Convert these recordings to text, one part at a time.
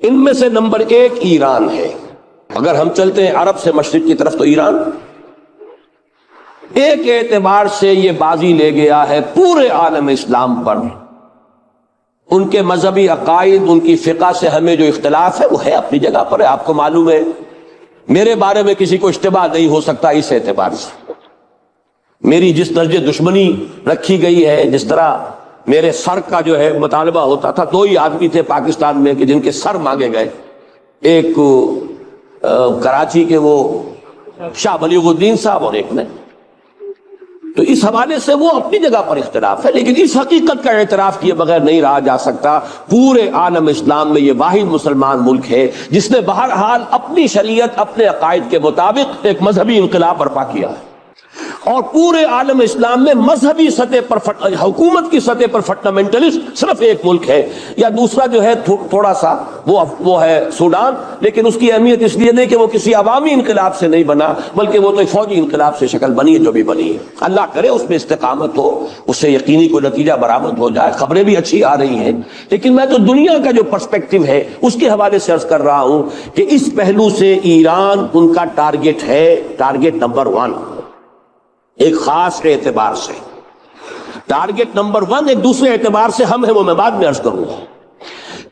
ان میں سے نمبر 1 ایران ہے۔ اگر ہم چلتے ہیں عرب سے مشرق کی طرف تو ایران ایک اعتبار سے یہ بازی لے گیا ہے پورے عالم اسلام پر۔ ان کے مذہبی عقائد، ان کی فقہ سے ہمیں جو اختلاف ہے وہ ہے اپنی جگہ پر ہے۔ آپ کو معلوم ہے میرے بارے میں کسی کو اشتباہ نہیں ہو سکتا اس اعتبار سے۔ میری جس درجے دشمنی رکھی گئی ہے، جس طرح میرے سر کا جو ہے مطالبہ ہوتا تھا، 2 ہی آدمی تھے پاکستان میں کہ جن کے سر مانگے گئے، ایک کراچی کے وہ شاہ بلیغ الدین صاحب اور ایک نے، تو اس حوالے سے وہ اپنی جگہ پر اختلاف ہے، لیکن اس حقیقت کا اعتراف کیے بغیر نہیں رہا جا سکتا پورے عالم اسلام میں یہ واحد مسلمان ملک ہے جس نے بہرحال اپنی شریعت اپنے عقائد کے مطابق ایک مذہبی انقلاب برپا کیا ہے، اور پورے عالم اسلام میں مذہبی سطح پر حکومت کی سطح پر فنڈامنٹلسٹ صرف ایک ملک ہے، یا دوسرا جو ہے تھوڑا سا وہ ہے سوڈان، لیکن اس کی اہمیت اس لیے نہیں کہ وہ کسی عوامی انقلاب سے نہیں بنا، بلکہ وہ تو ایک فوجی انقلاب سے شکل بنی ہے جو بھی بنی ہے۔ اللہ کرے اس میں استقامت ہو، اس سے یقینی کوئی نتیجہ برآمد ہو جائے۔ خبریں بھی اچھی آ رہی ہیں، لیکن میں تو دنیا کا جو پرسپیکٹو ہے اس کے حوالے سے عرض کر رہا ہوں کہ اس پہلو سے ایران ان کا ٹارگٹ ہے، ٹارگٹ نمبر 1 ایک خاص اعتبار سے۔ ٹارگٹ نمبر 1 ایک دوسرے اعتبار سے ہم ہے، وہ میں بعد میں عرض کروں گا۔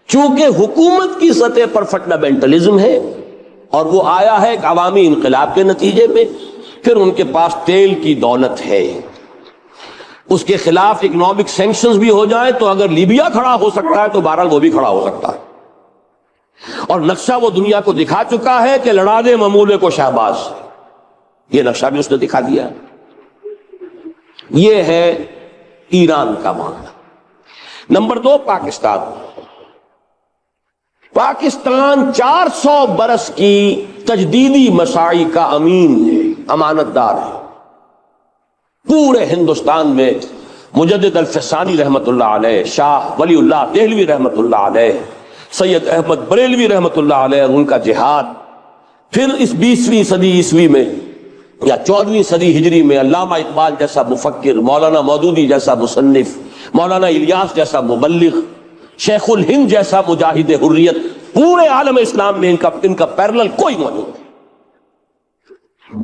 چونکہ حکومت کی سطح پر فنڈامنٹلزم ہے اور وہ آیا ہے ایک عوامی انقلاب کے نتیجے میں، پھر ان کے پاس تیل کی دولت ہے، اس کے خلاف اکنامک سینکشنز بھی ہو جائیں تو اگر لیبیا کھڑا ہو سکتا ہے تو بہرحال وہ بھی کھڑا ہو سکتا ہے، اور نقشہ وہ دنیا کو دکھا چکا ہے کہ لڑا دے ممولے کو شہباز، یہ نقشہ بھی اس نے دکھا دیا ہے۔ یہ ہے ایران کا معاملہ۔ نمبر 2 پاکستان۔ پاکستان 400 برس کی تجدیدی مساعی کا امین ہے، امانت دار ہے۔ پورے ہندوستان میں مجدد الفسانی رحمت اللہ علیہ، شاہ ولی اللہ دہلوی رحمت اللہ علیہ، سید احمد بریلوی رحمت اللہ علیہ، ان کا جہاد، پھر اس 20ویں صدی عیسوی میں یا 14ویں صدی ہجری میں علامہ اقبال جیسا مفکر، مولانا مودودی جیسا مصنف، مولانا الیاس جیسا مبلغ، شیخ الہند جیسا مجاہد حریت، پورے عالم اسلام میں ان کا پیرلل کوئی موجود نہیں۔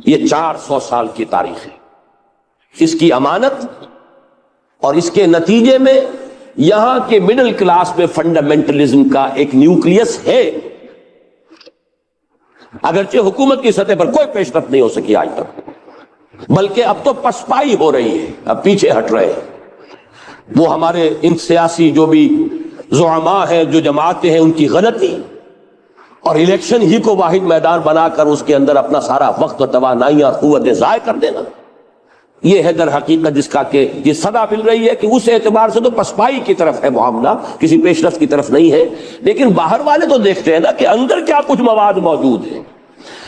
یہ 400 سال کی تاریخ ہے، اس کی امانت اور اس کے نتیجے میں یہاں کے مڈل کلاس میں فنڈامنٹلزم کا ایک نیوکلیس ہے، اگرچہ حکومت کی سطح پر کوئی پیش رفت نہیں ہو سکی آج تک، بلکہ اب تو پسپائی ہو رہی ہے، اب پیچھے ہٹ رہے ہیں۔ وہ ہمارے ان سیاسی جو بھی زعماء ہیں، جو جماعتیں ہیں، ان کی غلطی اور الیکشن ہی کو واحد میدان بنا کر اس کے اندر اپنا سارا وقت و توانائیاں اور قوتیں ضائع کر دینا، یہ ہے در حقیقت جس کا کہ یہ صدا مل رہی ہے کہ اس اعتبار سے تو پسپائی کی طرف ہے معاملہ، کسی پیش رفت کی طرف نہیں ہے۔ لیکن باہر والے تو دیکھتے ہیں نا کہ اندر کیا کچھ مواد موجود ہے۔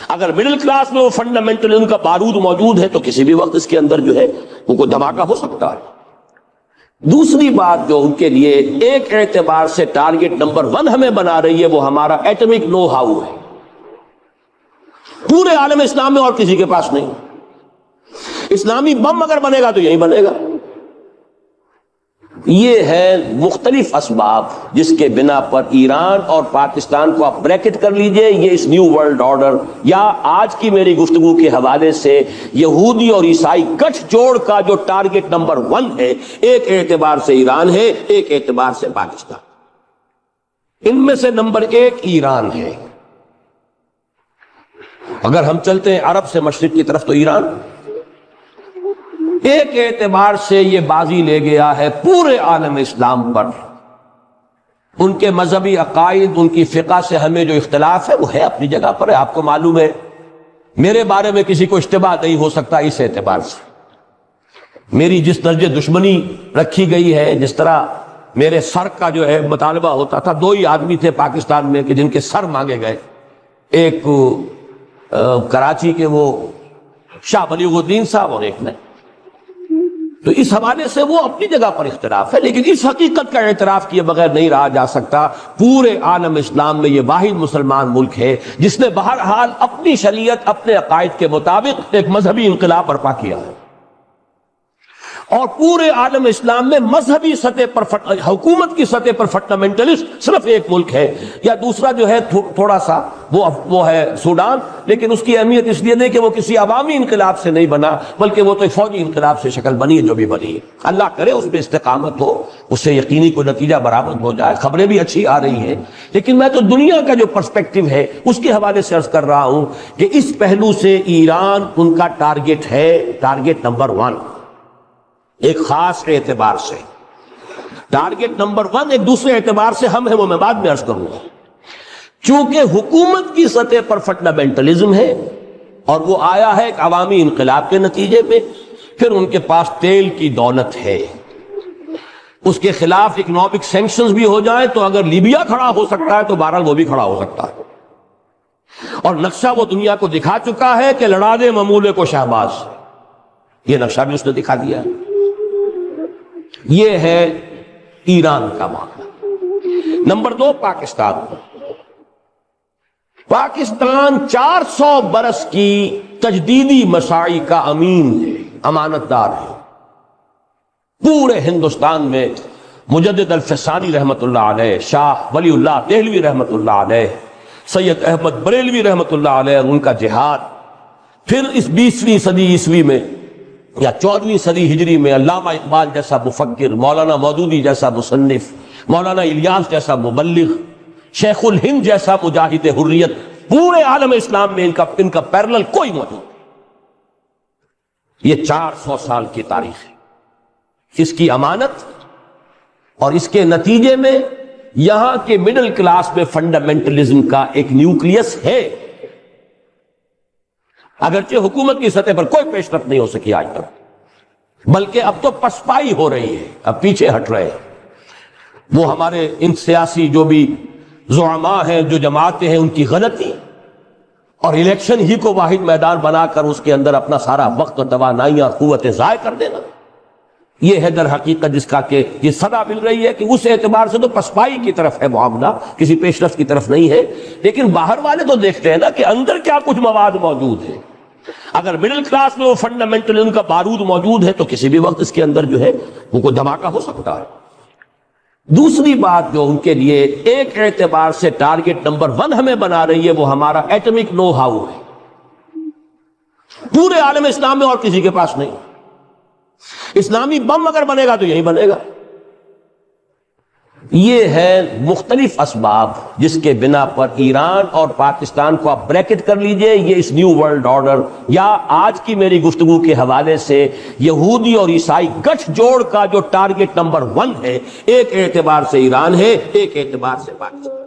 اگر مڈل کلاس میں وہ فنڈامنٹلزم کا بارود موجود ہے تو کسی بھی وقت اس کے اندر جو ہے وہ کوئی دھماکہ ہو سکتا ہے۔ دوسری بات جو ان کے لیے ایک اعتبار سے ٹارگٹ نمبر 1 ہمیں بنا رہی ہے وہ ہمارا ایٹمک نو ہاؤ ہے، پورے عالم اسلام میں اور کسی کے پاس نہیں۔ اسلامی بم اگر بنے گا تو یہی بنے گا۔ یہ ہے مختلف اسباب جس کے بنا پر ایران اور پاکستان کو آپ بریکٹ کر لیجئے، یہ اس نیو ورلڈ آرڈر یا آج کی میری گفتگو کے حوالے سے یہودی اور عیسائی گٹھ جوڑ کا جو ٹارگٹ نمبر 1 ہے، ایک اعتبار سے ایران ہے، ایک اعتبار سے پاکستان۔ ان میں سے نمبر 1 ایران ہے۔ اگر ہم چلتے ہیں عرب سے مشرق کی طرف تو ایران ایک اعتبار سے یہ بازی لے گیا ہے پورے عالم اسلام پر۔ ان کے مذہبی عقائد، ان کی فقہ سے ہمیں جو اختلاف ہے وہ ہے اپنی جگہ پر ہے۔ آپ کو معلوم ہے میرے بارے میں کسی کو اشتباہ نہیں ہو سکتا اس اعتبار سے۔ میری جس درجے دشمنی رکھی گئی ہے، جس طرح میرے سر کا جو ہے مطالبہ ہوتا تھا، 2 ہی آدمی تھے پاکستان میں کہ جن کے سر مانگے گئے، ایک کراچی کے وہ شاہ بلیغ الدین صاحب اور ایک نے، تو اس حوالے سے وہ اپنی جگہ پر اختلاف ہے، لیکن اس حقیقت کا اعتراف کیے بغیر نہیں رہا جا سکتا پورے عالم اسلام میں یہ واحد مسلمان ملک ہے جس نے بہرحال اپنی شریعت اپنے عقائد کے مطابق ایک مذہبی انقلاب برپا کیا ہے، اور پورے عالم اسلام میں مذہبی سطح پر حکومت کی سطح پر فنڈامنٹلسٹ صرف ایک ملک ہے، یا دوسرا جو ہے تھوڑا سا وہ ہے سوڈان، لیکن اس کی اہمیت اس لیے نہیں کہ وہ کسی عوامی انقلاب سے نہیں بنا، بلکہ وہ تو ایک فوجی انقلاب سے شکل بنی ہے جو بھی بنی ہے۔ اللہ کرے اس پہ استقامت ہو، اس سے یقینی کوئی نتیجہ برآمد ہو جائے۔ خبریں بھی اچھی آ رہی ہیں، لیکن میں تو دنیا کا جو پرسپیکٹو ہے اس کے حوالے سے عرض کر رہا ہوں کہ اس پہلو سے ایران ان کا ٹارگٹ ہے، ٹارگٹ نمبر 1 ایک خاص اعتبار سے۔ ٹارگٹ نمبر 1 ایک دوسرے اعتبار سے ہم ہیں، وہ میں بعد میں عرض کروں گا۔ چونکہ حکومت کی سطح پر فنڈامنٹلزم ہے اور وہ آیا ہے ایک عوامی انقلاب کے نتیجے میں، پھر ان کے پاس تیل کی دولت ہے، اس کے خلاف اکنامک سینکشنز بھی ہو جائیں تو اگر لیبیا کھڑا ہو سکتا ہے تو بہرحال وہ بھی کھڑا ہو سکتا ہے، اور نقشہ وہ دنیا کو دکھا چکا ہے کہ لڑا دے ممولے کو شہباز، یہ نقشہ بھی اس نے دکھا دیا۔ یہ ہے ایران کا معاملہ۔ نمبر 2 پاکستان۔ پاکستان 400 برس کی تجدیدی مساعی کا امین ہے، امانت دار ہے۔ پورے ہندوستان میں مجدد الفسانی رحمت اللہ علیہ، شاہ ولی اللہ دہلوی رحمت اللہ علیہ، سید احمد بریلوی رحمت اللہ علیہ، ان کا جہاد، پھر اس 20ویں صدی عیسوی میں یا 14ویں صدی ہجری میں علامہ اقبال جیسا مفکر، مولانا مودودی جیسا مصنف، مولانا الیاس جیسا مبلغ، شیخ الہند جیسا مجاہد حریت، پورے عالم اسلام میں ان کا پیرلل کوئی موجود نہیں۔ یہ 400 سال کی تاریخ ہے، اس کی امانت، اور اس کے نتیجے میں یہاں کے مڈل کلاس میں فنڈامنٹلزم کا ایک نیوکلیس ہے، اگرچہ حکومت کی سطح پر کوئی پیش رفت نہیں ہو سکی آج تک، بلکہ اب تو پسپائی ہو رہی ہے، اب پیچھے ہٹ رہے ہیں۔ وہ ہمارے ان سیاسی جو بھی زعماء ہیں، جو جماعتیں ہیں، ان کی غلطی اور الیکشن ہی کو واحد میدان بنا کر اس کے اندر اپنا سارا وقت اور توانائیاں اور قوتیں ضائع کر دینا، یہ ہے در حقیقت جس کا کہ یہ صدا مل رہی ہے کہ اس اعتبار سے تو پسپائی کی طرف ہے معاملہ، کسی پیش رفت کی طرف نہیں ہے۔ لیکن باہر والے تو دیکھتے ہیں نا کہ اندر کیا کچھ مواد موجود ہے۔ اگر مڈل کلاس میں وہ فنڈامنٹلزم کا بارود موجود ہے تو کسی بھی وقت اس کے اندر جو ہے وہ کوئی دھماکہ ہو سکتا ہے۔ دوسری بات جو ان کے لیے ایک اعتبار سے ٹارگٹ نمبر 1 ہمیں بنا رہی ہے، وہ ہمارا ایٹمک نو ہاؤ ہے۔ پورے عالم اسلام میں اور کسی کے پاس نہیں۔ اسلامی بم اگر بنے گا تو یہی بنے گا۔ یہ ہے مختلف اسباب جس کے بنا پر ایران اور پاکستان کو آپ بریکٹ کر لیجئے، یہ اس نیو ورلڈ آرڈر یا آج کی میری گفتگو کے حوالے سے یہودی اور عیسائی گٹھ جوڑ کا جو ٹارگٹ نمبر 1 ہے، ایک اعتبار سے ایران ہے، ایک اعتبار سے پاکستان۔